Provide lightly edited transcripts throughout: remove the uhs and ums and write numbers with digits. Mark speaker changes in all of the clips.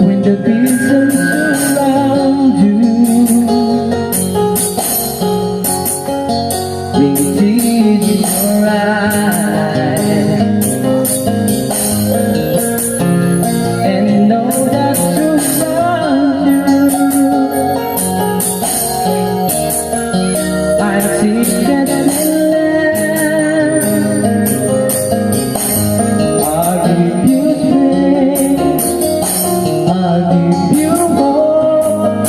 Speaker 1: When the reasons surround you, bring tears in your eyes, and know that surround you, I see that I'll give you strength, I'll give you hope,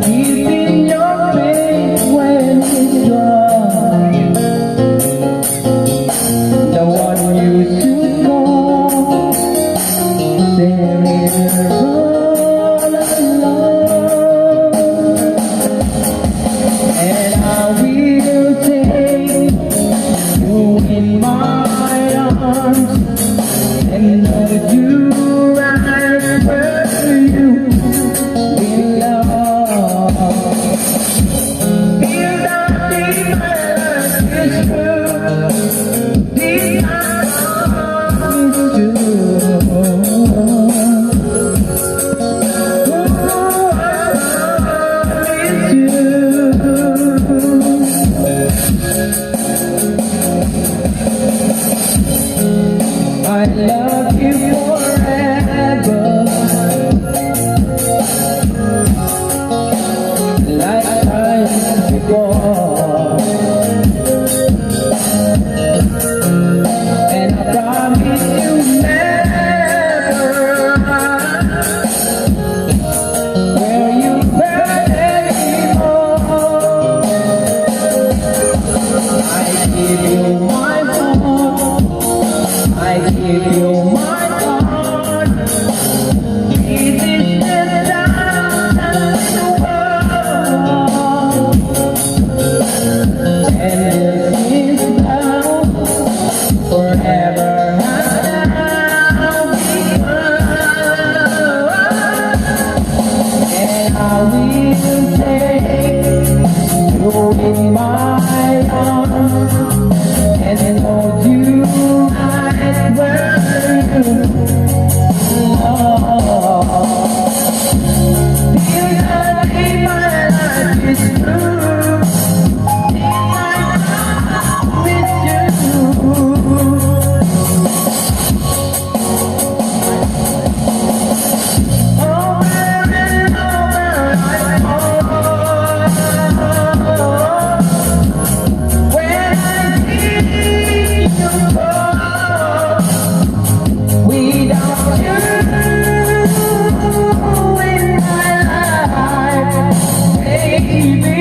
Speaker 1: keeping your faith when it's dry. The one you should know, there is all alone, and I will take you in my arms and know you right where you belong. Feel that deep breath is true, deep down is true. I love you forever, like times before, and I promise you never will you hurt anymore. I give you my heart, I give you my heart. It is the love the world, and this is love forever and I will take you in my arms and hold you right where you belong. Feel that in my life is true, in my heart with you. Over and over I fall when I see you go. Without you in my life, baby,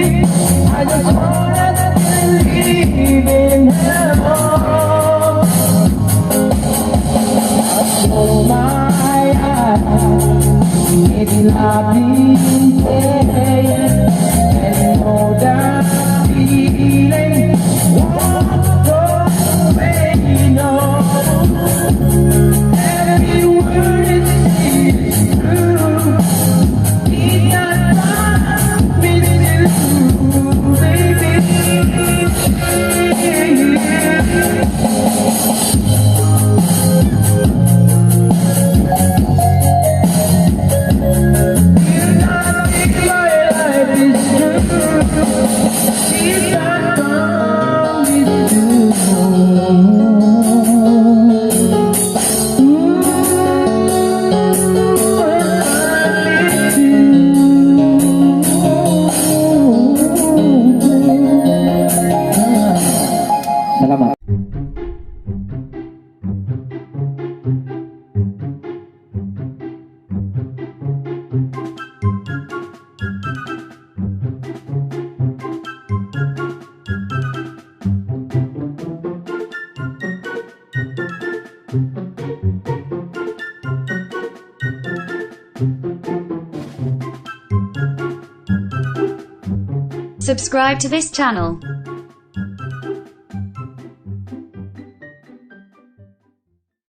Speaker 1: I just wanna believe in heaven. I close my eyes, it's lovely day, and know that feeling won't go away, no. Every word is true, need not promise you, baby. You not think my life is true, need not promise you. Salamat.
Speaker 2: Subscribe to this channel.